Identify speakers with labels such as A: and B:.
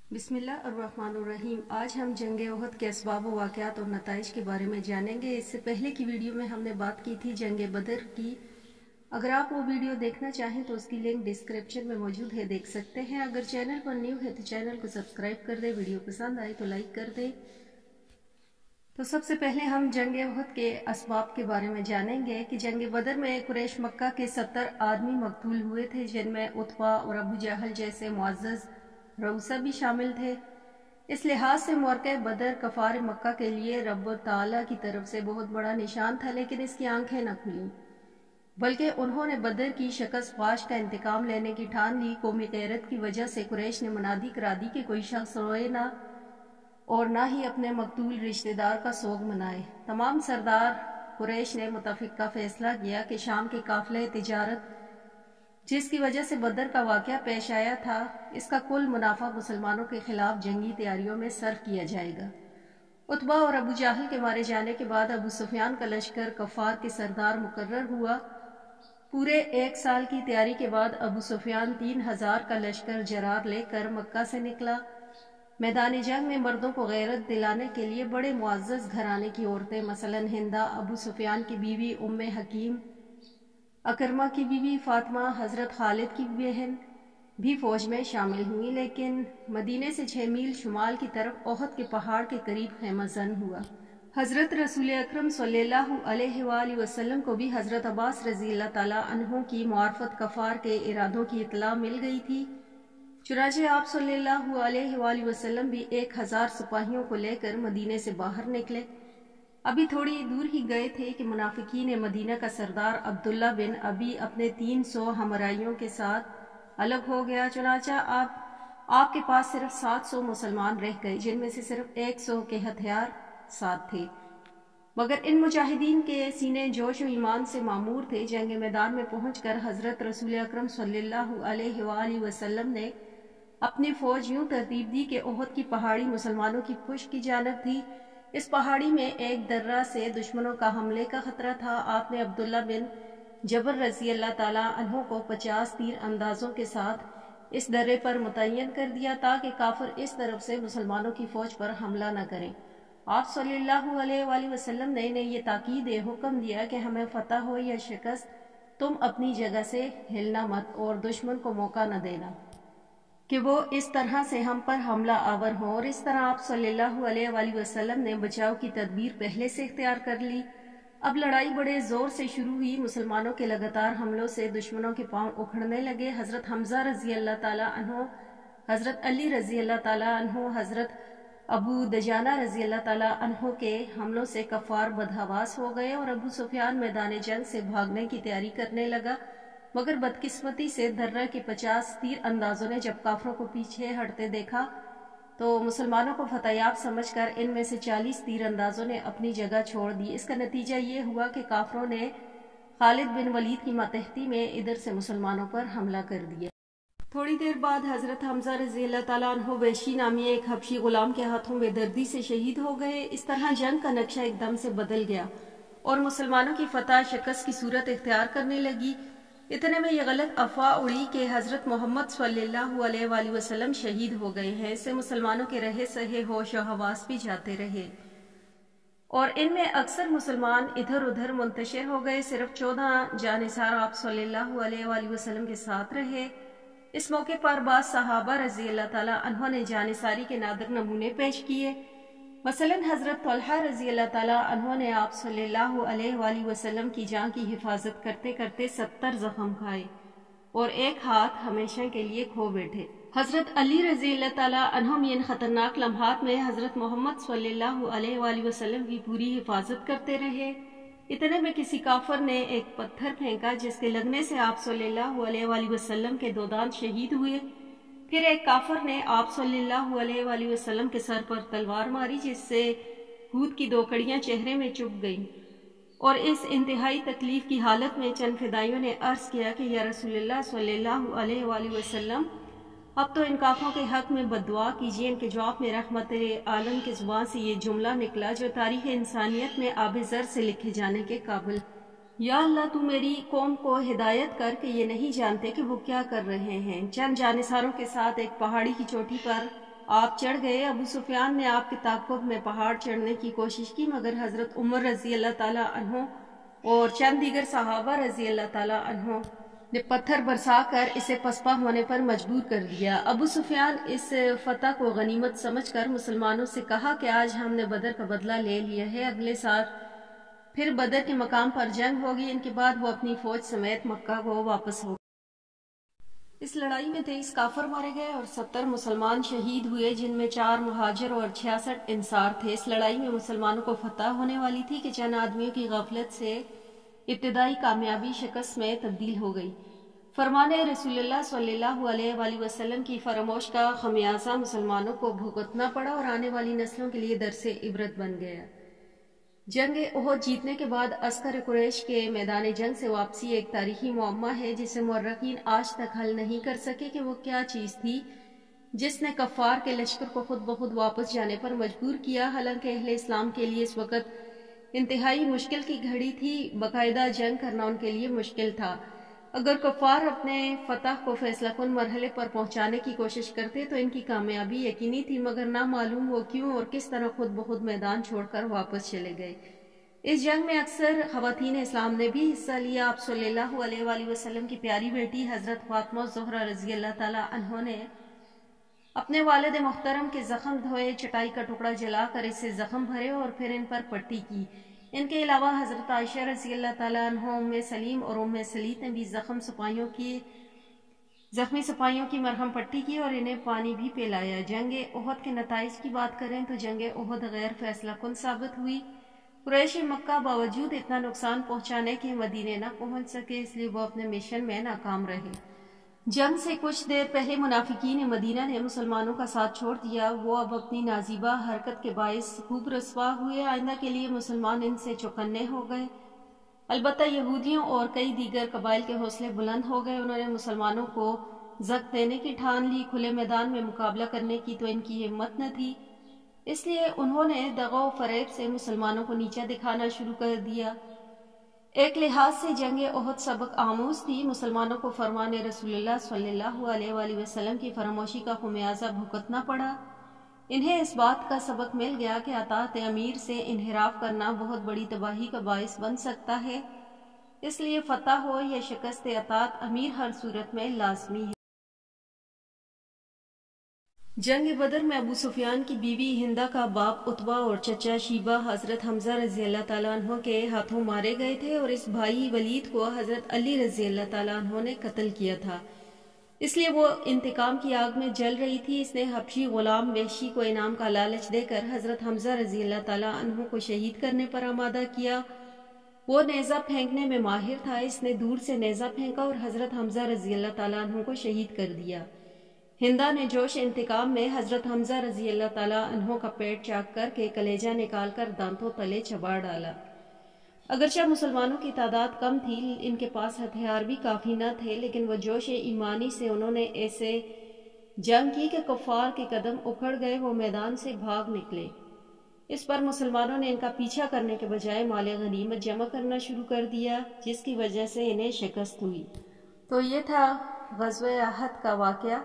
A: बिस्मिल्लाहिर्रहमानिर्रहीम। आज हम जंग उहद के असबाब व वाक़यात और नताइज के बारे में जानेंगे। इससे पहले की वीडियो में हमने बात की थी जंग बदर की। अगर आप वो वीडियो देखना चाहें तो उसकी लिंक डिस्क्रिप्शन में मौजूद है, देख सकते हैं। अगर चैनल पर न्यू है तो चैनल को सब्सक्राइब कर दें, वीडियो पसंद आए तो लाइक कर दें। तो सबसे पहले हम जंग उहद के असबाब के बारे में जानेंगे कि जंग बदर में कुरैश मक्का के 70 आदमी मकतूल हुए थे, जिनमें उतबा और अबू जहल जैसे मुअज़्ज़ज़ रऊसा भी शामिल थे। इस लिहाज से मौक़े बदर कफ़ार मक्का के लिए रब ताला की तरफ से बहुत बड़ा निशान था, लेकिन इसकी आंखें न खुली, बल्कि उन्होंने बदर की शिकस्त ख्वाश का इंतकाम लेने की ठान ली। कौमी गैरत की वजह से कुरैश ने मुनादी करा दी कि कोई शख्स रोए ना और ना ही अपने मकतूल रिश्तेदार का सोग मनाए। तमाम सरदार कुरैश ने मुतफ़िक़ा फैसला किया कि शाम के काफ़िले तिजारत जिसकी वजह से बदर का वाक़या पेश आया था, इसका कुल मुनाफा मुसलमानों के खिलाफ जंगी तैयारियों में सर्फ किया जाएगा। उतबा और अबू जहल के मारे जाने के बाद अबू सुफियान का लश्कर कफ़ार के सरदार मुकर्रर हुआ। पूरे 1 साल की तैयारी के बाद अबू सुफियान 3000 का लश्कर जरार लेकर मक्का से निकला। मैदान जंग में मर्दों को गैरत दिलाने के लिए बड़े मुअज़्ज़ज़ घराने की औरतें, मसलन हिंदा अबू सुफियान की बीवी, उम्मे हकीम, अकरमा की बीवी फातिमा, हज़रत खालिद की बहन भी फौज में शामिल हुई। लेकिन मदीने से 6 मील शुमाल की तरफ ओहद के पहाड़ के करीब खैमज़न हुआ। हज़रत रसूल अकरम सल्लल्लाहु अलैहि वसल्लम को भी हज़रत अब्बास रज़ी अल्लाह ताला अन्हु की मुआरफत कफ़ार के इरादों की इत्तला मिल गई थी। चुनांचे आप सल्लल्लाहु अलैहि वसल्लम भी 1000 सिपाहियों को लेकर मदीने से बाहर निकले। अभी थोड़ी दूर ही गए थे कि मुनाफिकीन मदीना का सरदार अब्दुल्ला बिन अबी अपने 300 हमराइयों के साथ अलग हो गया। चुनांचा आपके पास सिर्फ 700 मुसलमान रह गए, जिनमें से सिर्फ 100 के हथियार साथ थे। मगर इन मुजाहिदीन के सीने जोश और ईमान से मामूर थे। जंग मैदान में पहुंचकर हजरत रसूल अकरम सल्लल्लाहु अलैहि वसल्लम ने अपनी फौज यूं तरतीब दी कि ओहद की पहाड़ी मुसलमानों की पुष्ट की जानब थी। इस पहाड़ी में एक दर्रा से दुश्मनों का हमले का खतरा था। आपने अब्दुल्ला बिन जबर रज़ी अल्लाह ताला अन्हु को 50 तीर अंदाजों के साथ इस दर्रे पर मुतय्यन कर दिया, ताकि काफिर इस तरफ से मुसलमानों की फौज पर हमला न करें। आप सल्लल्लाहु अलैहि वसल्लम ने इन्हें ये ताकीद हुक्म दिया कि हमें फतह हो या शिकस्त, तुम अपनी जगह से हिलना मत और दुश्मन को मौका न देना कि वो इस तरह से हम पर हमला आवर हो। और इस तरह आप सल्लल्लाहु अलैहि वसल्लम ने बचाव की तदबीर पहले से इख्तियार कर ली। अब लड़ाई बड़े जोर से शुरू हुई। मुसलमानों के लगातार हमलों से दुश्मनों के पांव उखड़ने लगे। हजरत हमजा रजी अल्लाह ताला अन्हु, हजरत अली रजी अल्लाह ताला अन्हु, हजरत अबू दजाना रजी अल्लाह ताला अन्हु के हमलों से कफ़ार बदहवास हो गए और अबू सुफियान मैदान जंग से भागने की तैयारी करने लगा। मगर बदकिस्मती से दर्रा के 50 तीर अंदाजों ने जब काफरों को पीछे हटते देखा तो मुसलमानों को फतेहयाब समझकर इनमें से 40 तीर अंदाजों ने अपनी जगह छोड़ दी। इसका नतीजा ये हुआ कि काफरों ने खालिद बिन वलीद की मातहती में इधर से मुसलमानों पर हमला कर दिया। थोड़ी देर बाद हजरत हमजा रज़ी अल्लाह ताला अन्हु वैशी नामी एक हबशी गुलाम के हाथों बेदर्दी से शहीद हो गए। इस तरह जंग का नक्शा एकदम से बदल गया और मुसलमानों की फतह शिकस्त की सूरत इख्तियार करने लगी। इतने में यह गलत अफवाह उड़ी कि हजरत मोहम्मद सल्लल्लाहु अलैहि वसल्लम शहीद हो गए हैं। इससे मुसलमानों के रहे सहे होश और हवास भी जाते रहे और इनमें अक्सर मुसलमान इधर उधर मुंतशिर हो गए। सिर्फ 14 जानिसार आप सल्लल्लाहु अलैहि वसल्लम के साथ रहे। इस मौके पर बाद सहाबा रजी अल्लाह ताला अन्हों ने जानिसारी के नादिर नमूने पेश किए। मसलन हजरत तलहा रजी अल्लाह ताला अन्हों ने आप सल्लल्लाहु अलैहि वसल्लम की जान की हिफाजत करते करते 70 जख्म खाए और एक हाथ हमेशा के लिए खो बैठे। हजरत अली रजी अल्लाह ताला अन्हों इन खतरनाक लम्हात में हजरत मोहम्मद सल्लल्लाहु अलैहि वसल्लम की पूरी हिफाजत करते रहे। इतने में किसी काफर ने एक पत्थर फेंका, जिसके लगने से आप सल्लल्लाहु अलैहि वसल्लम के 2 दांत शहीद हुए। फिर एक काफर ने आप सल्लल्लाहु अलैहि वसल्लम के सर पर तलवार मारी, जिससे खूद की 2 कड़ियां चेहरे में चुभ गईं। और इस इंतहाई तकलीफ की हालत में चंद फिदाइयों ने अर्ज किया कि या रसूलल्लाह सल्लल्लाहु अलैहि वसल्लम, अब तो इन काफरों के हक में बद्दुआ कीजिए। इनके जवाब में रहमत आलम की जुबान से ये जुमला निकला जो तारीख इंसानियत में आब-ए-ज़र से लिखे जाने के काबिल। या अल्लाह, तू मेरी कौम को हिदायत कर कि ये नहीं जानते कि वो क्या कर रहे हैं। चंद जानिसारों के साथ एक पहाड़ी की चोटी पर آپ چڑھ گئے۔ ابو سفیان نے آپ کے تعاقب میں پہاڑ چڑھنے کی کوشش کی، مگر حضرت عمر رضی اللہ تعالیٰ عنہ اور چند دیگر صحابہ رضی اللہ تعالیٰ عنہ نے پتھر برسا کر اسے پسپا ہونے پر مجبور کر دیا۔ ابو سفیان اس فتح کو غنیمت سمجھ کر مسلمانوں سے کہا کہ آج ہم نے بدر کا بدلہ لے لیا ہے، اگلے سال پھر بدر کے مقام پر جنگ ہوگی۔ ان کے بعد وہ اپنی فوج سمیت مکہ کو واپس ہو گئے۔ اس لڑائی میں 23 کافر مارے گئے اور 70 مسلمان شہید ہوئے، جن میں 4 مہاجر اور 66 انصار تھے۔ اس لڑائی میں مسلمانوں کو فتح ہونے والی تھی کہ چند آدمیوں کی غفلت سے ابتدائی کامیابی شکست میں تبدیل ہو گئی۔ فرمان رسول اللہ صلی اللہ علیہ وآلہ وسلم کی فراموش کا خمیازہ مسلمانوں کو بھگتنا پڑا اور آنے والی نسلوں کے لیے درس عبرت بن گیا۔ جنگ احد جیتنے کے بعد عسکر قریش کے میدان جنگ سے واپسی ایک تاریخی معمہ ہے جسے مورخین آج تک حل نہیں کر سکے کہ وہ کیا چیز تھی جس نے کفار کے لشکر کو خود بخود واپس جانے پر مجبور کیا۔ حالانکہ اہل اسلام کے لیے اس وقت انتہائی مشکل کی گھڑی تھی، باقاعدہ جنگ کرنا ان کے لیے مشکل تھا۔ اگر کفار اپنے فتح کو فیصلہ کن مرحلے پر پہنچانے کی کوشش کرتے تو ان کی کامیابی یقینی تھی، مگر نہ معلوم وہ کیوں اور کس طرح خود بخود میدان چھوڑ کر واپس چلے گئے۔ اس جنگ میں اکثر خواتین اسلام نے بھی حصہ لیا۔ آپ صلی اللہ علیہ وآلہ وسلم کی پیاری بیٹی حضرت فاطمہ زہرا رضی اللہ تعالیٰ عنہ نے اپنے والد محترم کے زخم دھوئے، چٹائی کا ٹکڑا جلا کر اس سے زخم بھرے اور پھر ان پر پٹی کی۔ ان کے علاوہ حضرت عائشہ رضی اللہ تعالیٰ عنہ، ام سلیم اور ام سلیت نے بھی زخمی سپاہیوں کی مرہم پٹی کی اور انہیں پانی بھی پلایا۔ جنگ احد کے نتائج کی بات کریں تو جنگ احد غیر فیصلہ کن ثابت ہوئی۔ قریش مکہ باوجود اتنا نقصان پہنچانے کے مدینے نہ پہنچ سکے، اس لیے وہ اپنے مشن میں ناکام رہے۔ جنگ سے کچھ دیر پہلے منافقین مدینہ نے مسلمانوں کا ساتھ چھوڑ دیا۔ وہ اب اپنی نازیبہ حرکت کے باعث خوب رسوا ہوئے۔ آئندہ کے لیے مسلمان ان سے چوکنے ہو گئے۔ البتہ یہودیوں اور کئی دیگر قبائل کے حوصلے بلند ہو گئے۔ انہوں نے مسلمانوں کو زق دینے کی ٹھان لی۔ کھلے میدان میں مقابلہ کرنے کی تو ان کی ہمت نہ تھی، اس لیے انہوں نے دغا و فریب سے مسلمانوں کو نیچا دکھانا شروع کر دیا۔ ایک لحاظ سے جنگ احد سبق آموز تھی۔ مسلمانوں کو فرمان رسول اللہ صلی اللہ علیہ وآلہ وسلم کی فراموشی کا خمیازہ بھگتنا پڑا۔ انہیں اس بات کا سبق مل گیا کہ اطاعت امیر سے انحراف کرنا بہت بڑی تباہی کا باعث بن سکتا ہے، اس لیے فتح ہو یا شکست اطاعت امیر ہر صورت میں لازمی ہے۔ جنگ بدر میں ابو سفیان کی بیوی ہندہ کا باپ عتبہ اور چچا شیبہ حضرت حمزہ رضی اللہ تعالیٰ عنہ کے ہاتھوں مارے گئے تھے اور اس بھائی ولید کو حضرت علی رضی اللہ تعالیٰ عنہ نے قتل کیا تھا، اس لیے وہ انتقام کی آگ میں جل رہی تھی۔ اس نے حبشی غلام وحشی کو انعام کا لالچ دے کر حضرت حمزہ رضی اللہ تعالیٰ عنہ کو شہید کرنے پر آمادہ کیا۔ وہ نیزہ پھینکنے میں ماہر تھا، اس نے دور سے نیزہ پھینکا اور حضرت حمزہ رضی اللہ تعالیٰ عنہ کو شہید کر دیا۔ ہندہ نے جوش انتقام میں حضرت حمزہ رضی اللہ تعالیٰ عنہ کا پیٹ چاک کر کے کلیجہ نکال کر دانتوں تلے چبا ڈالا۔ اگرچہ مسلمانوں کی تعداد کم تھی، ان کے پاس ہتھیار بھی کافی نہ تھے، لیکن وہ جوش ایمانی سے انہوں نے ایسے جنگ کی کہ کفار کے قدم اکھڑ گئے، وہ میدان سے بھاگ نکلے۔ اس پر مسلمانوں نے ان کا پیچھا کرنے کے بجائے مال غنیمت جمع کرنا شروع کر دیا، جس کی وجہ سے انہیں شکست ہوئی۔ تو یہ تھا غزوہ احد کا واقعہ۔